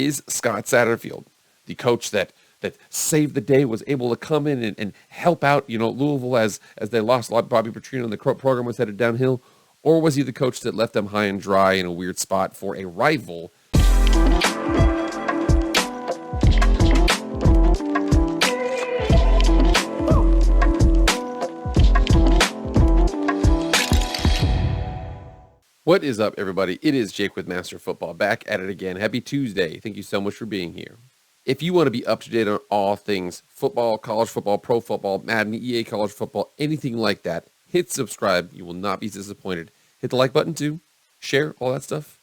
Is Scott Satterfield, the coach that saved the day, was able to come in and help out, Louisville as they lost Bobby Petrino and the program was headed downhill? Or was he the coach that left them high and dry in a weird spot for a rival? What is up, everybody? It is Jake with Master Football, back at it again. Happy Tuesday. Thank you so much for being here. If you want to be up to date on all things football, college football, pro football, Madden, EA college football, anything like that, hit subscribe. You will not be disappointed. Hit the like button too. Share, all that stuff.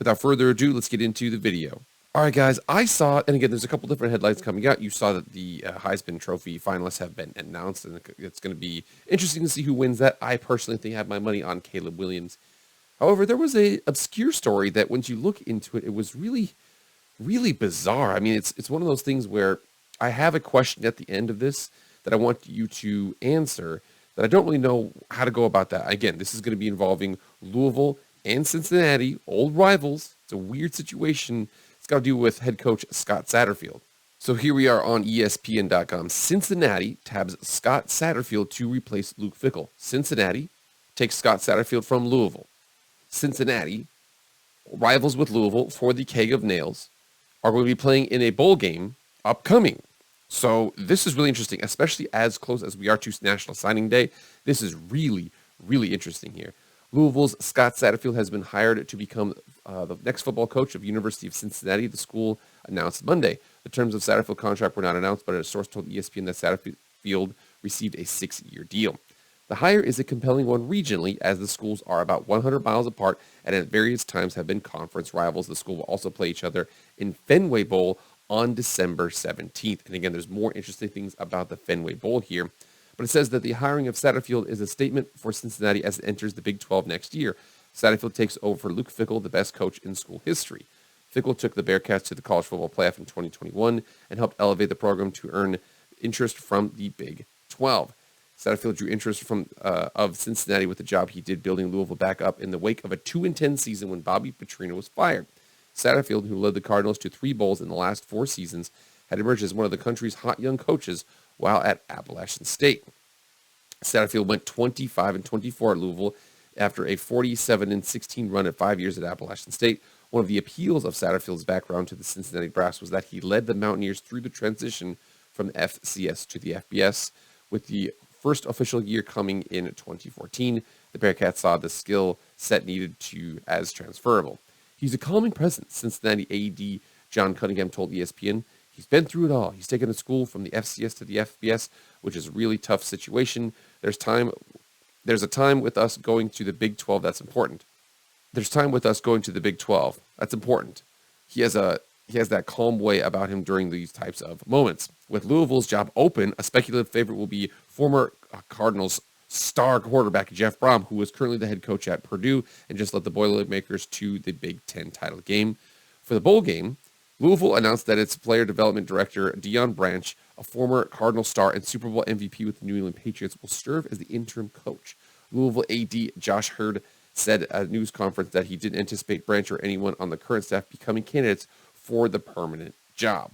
Without further ado, let's get into the video. All right, guys, I saw, and again, there's a couple different headlines coming out. You saw that the Heisman Trophy finalists have been announced, and it's going to be interesting to see who wins that. I personally think I have my money on Caleb Williams. However, there was a obscure story that once you look into it, it was really, really bizarre. I mean, it's one of those things where I have a question at the end of this that I want you to answer that I don't really know how to go about that. Again, this is going to be involving Louisville and Cincinnati, old rivals. It's a weird situation. It's got to do with head coach Scott Satterfield. So here we are on ESPN.com. Cincinnati tabs Scott Satterfield to replace Luke Fickell. Cincinnati takes Scott Satterfield from Louisville. Cincinnati, rivals with Louisville for the keg of nails, are going to be playing in a bowl game upcoming. So this is really interesting, especially as close as we are to National Signing Day. This is really, really interesting here. Louisville's Scott Satterfield has been hired to become the next football coach of University of Cincinnati. The school announced Monday. The terms of Satterfield's contract were not announced, but a source told ESPN that Satterfield received a 6-year deal. The hire is a compelling one regionally, as the schools are about 100 miles apart and at various times have been conference rivals. The school will also play each other in Fenway Bowl on December 17th. And again, there's more interesting things about the Fenway Bowl here. But it says that the hiring of Satterfield is a statement for Cincinnati as it enters the Big 12 next year. Satterfield takes over for Luke Fickell, the best coach in school history. Fickell took the Bearcats to the college football playoff in 2021 and helped elevate the program to earn interest from the Big 12. Satterfield drew interest of Cincinnati with the job he did building Louisville back up in the wake of a 2-10 season when Bobby Petrino was fired. Satterfield, who led the Cardinals to 3 bowls in the last 4 seasons, had emerged as one of the country's hot young coaches while at Appalachian State. Satterfield went 25-24 at Louisville after a 47-16 run at 5 years at Appalachian State. One of the appeals of Satterfield's background to the Cincinnati Brass was that he led the Mountaineers through the transition from the FCS to the FBS, with the first official year coming in 2014. The Bearcats saw the skill set needed as transferable. He's a calming presence, Cincinnati AD John Cunningham told ESPN. He's been through it all. He's taken a school from the FCS to the FBS, which is a really tough situation. There's a time with us going to the Big 12 that's important. There's time with us going to the Big 12. That's important. He has that calm way about him during these types of moments. With Louisville's job open, a speculative favorite will be former Cardinals star quarterback Jeff Brom, who is currently the head coach at Purdue and just led the Boilermakers to the Big Ten title game. For the bowl game, Louisville announced that its player development director, Deion Branch, a former Cardinal star and Super Bowl MVP with the New England Patriots, will serve as the interim coach. Louisville AD Josh Hurd said at a news conference that he didn't anticipate Branch or anyone on the current staff becoming candidates for the permanent job.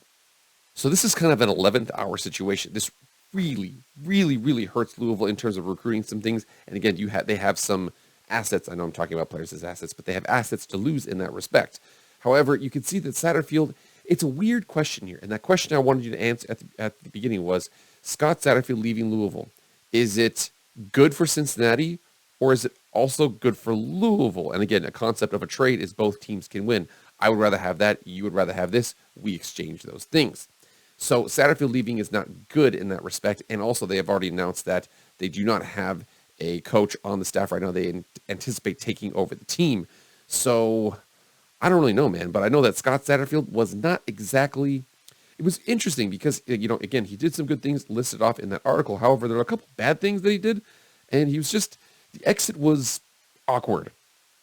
So this is kind of an 11th hour situation. This really, really, really hurts Louisville in terms of recruiting some things. And again, they have some assets. I know I'm talking about players as assets, but they have assets to lose in that respect. However, you can see that Satterfield, it's a weird question here. And that question I wanted you to answer at the beginning was, Scott Satterfield leaving Louisville, is it good for Cincinnati or is it also good for Louisville? And again, a concept of a trade is both teams can win. I would rather have that. You would rather have this. We exchange those things. So Satterfield leaving is not good in that respect. And also they have already announced that they do not have a coach on the staff right now. They anticipate taking over the team. So I don't really know, man. But I know that Scott Satterfield was not exactly... It was interesting because, again, he did some good things listed off in that article. However, there were a couple bad things that he did. And he was just... The exit was awkward.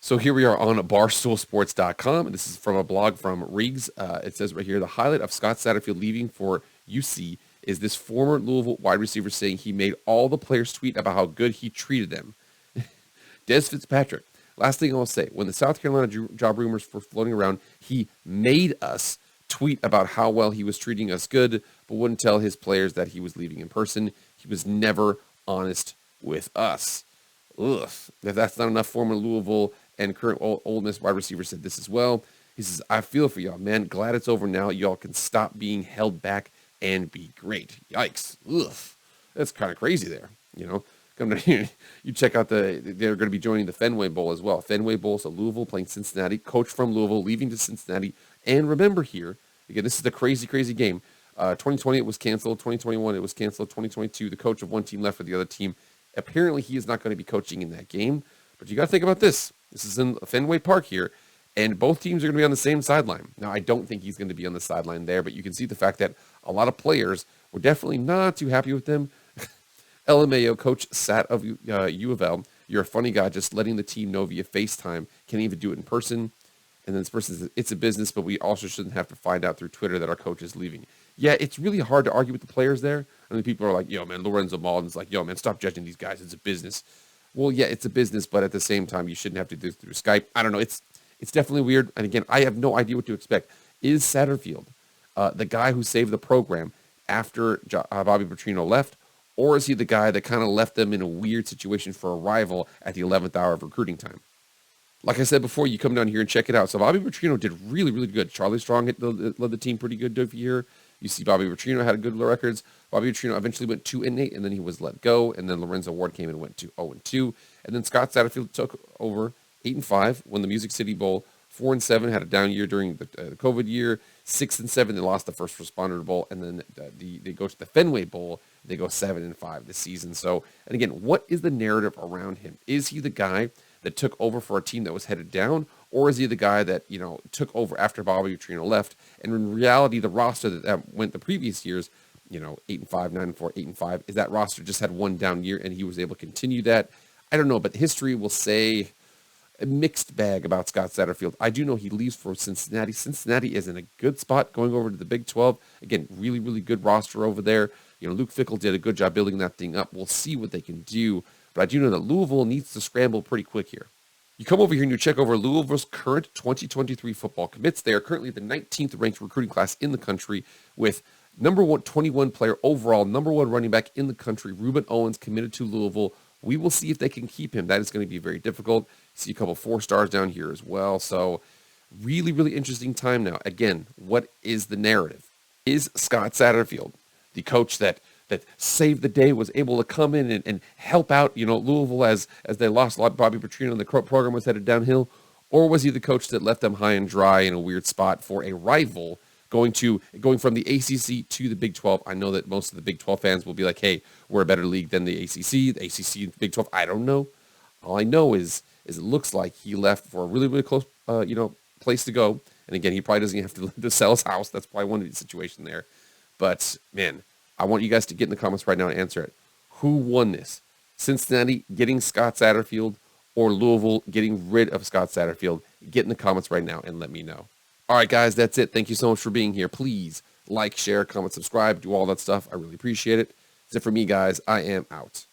So here we are on barstoolsports.com, and this is from a blog from Riggs. It says right here, the highlight of Scott Satterfield leaving for UC is this former Louisville wide receiver saying he made all the players tweet about how good he treated them. Des Fitzpatrick. Last thing I'll say, when the South Carolina job rumors were floating around, he made us tweet about how well he was treating us good, but wouldn't tell his players that he was leaving in person. He was never honest with us. Ugh. If that's not enough, former Louisville and current Ole Miss wide receiver said this as well. He says, I feel for y'all, man. Glad it's over now. Y'all can stop being held back and be great. Yikes. Ugh. That's kind of crazy there, you know. Come to here, you check out they're going to be joining the Fenway Bowl as well. Fenway Bowl, so Louisville playing Cincinnati, coach from Louisville leaving to Cincinnati. And remember here, again, this is the crazy, crazy game. 2020, it was canceled. 2021, it was canceled. 2022, the coach of one team left for the other team. Apparently, he is not going to be coaching in that game. But you got to think about this. This is in Fenway Park here, and both teams are going to be on the same sideline. Now, I don't think he's going to be on the sideline there, but you can see the fact that a lot of players were definitely not too happy with them. LMAO coach Sat of U of L, you're a funny guy, just letting the team know via FaceTime. Can't even do it in person. And then this person says, it's a business, but we also shouldn't have to find out through Twitter that our coach is leaving. Yeah, it's really hard to argue with the players there. I mean, people are like, yo, man, Lorenzo Malden's like, yo, man, stop judging these guys. It's a business. Well, yeah, it's a business, but at the same time, you shouldn't have to do this through Skype. I don't know. It's definitely weird. And again, I have no idea what to expect. Is Satterfield the guy who saved the program after Bobby Petrino left? Or is he the guy that kind of left them in a weird situation for a rival at the 11th hour of recruiting time? Like I said before, you come down here and check it out. So Bobby Petrino did really, really good. Charlie Strong led the team pretty good here. You see Bobby Petrino had good records. Bobby Petrino eventually went 2-8, and then he was let go. And then Lorenzo Ward came in and went to 0-2. And then Scott Satterfield took over 8-5, won the Music City Bowl, 4-7, had a down year during the COVID year, 6-7. They lost the First Responder Bowl, and then they go to the Fenway Bowl. They go 7-5 this season. So, and again, what is the narrative around him? Is he the guy that took over for a team that was headed down, or is he the guy that, you know, took over after Bobby Petrino left? And in reality, the roster that went the previous years, you know, 8-5, 9-4, 8-5, is that roster just had one down year and he was able to continue that? I don't know, but history will say a mixed bag about Scott Satterfield. I do know he leaves for Cincinnati. Cincinnati is in a good spot going over to the Big 12. Again, really, really good roster over there. You know, Luke Fickell did a good job building that thing up. We'll see what they can do. But I do know that Louisville needs to scramble pretty quick here. You come over here and you check over Louisville's current 2023 football commits. They are currently the 19th ranked recruiting class in the country with number 21 player overall, number 1 running back in the country, Reuben Owens, committed to Louisville. We will see if they can keep him. That is going to be very difficult. See a couple 4-stars down here as well. So really, really interesting time now. Again, what is the narrative? Is Scott Satterfield the coach that saved the day, was able to come in and help out, you know, Louisville as they lost a lot of Bobby Petrino and the program was headed downhill? Or was he the coach that left them high and dry in a weird spot for a rival going from the ACC to the Big 12? I know that most of the Big 12 fans will be like, hey, we're a better league than the ACC, Big 12. I don't know. All I know is it looks like he left for a really, really close, place to go. And again, he probably doesn't have to sell his house. That's probably one of the situation there. But man, I want you guys to get in the comments right now and answer it. Who won this? Cincinnati getting Scott Satterfield or Louisville getting rid of Scott Satterfield? Get in the comments right now and let me know. All right, guys, that's it. Thank you so much for being here. Please like, share, comment, subscribe, do all that stuff. I really appreciate it. That's it for me, guys. I am out.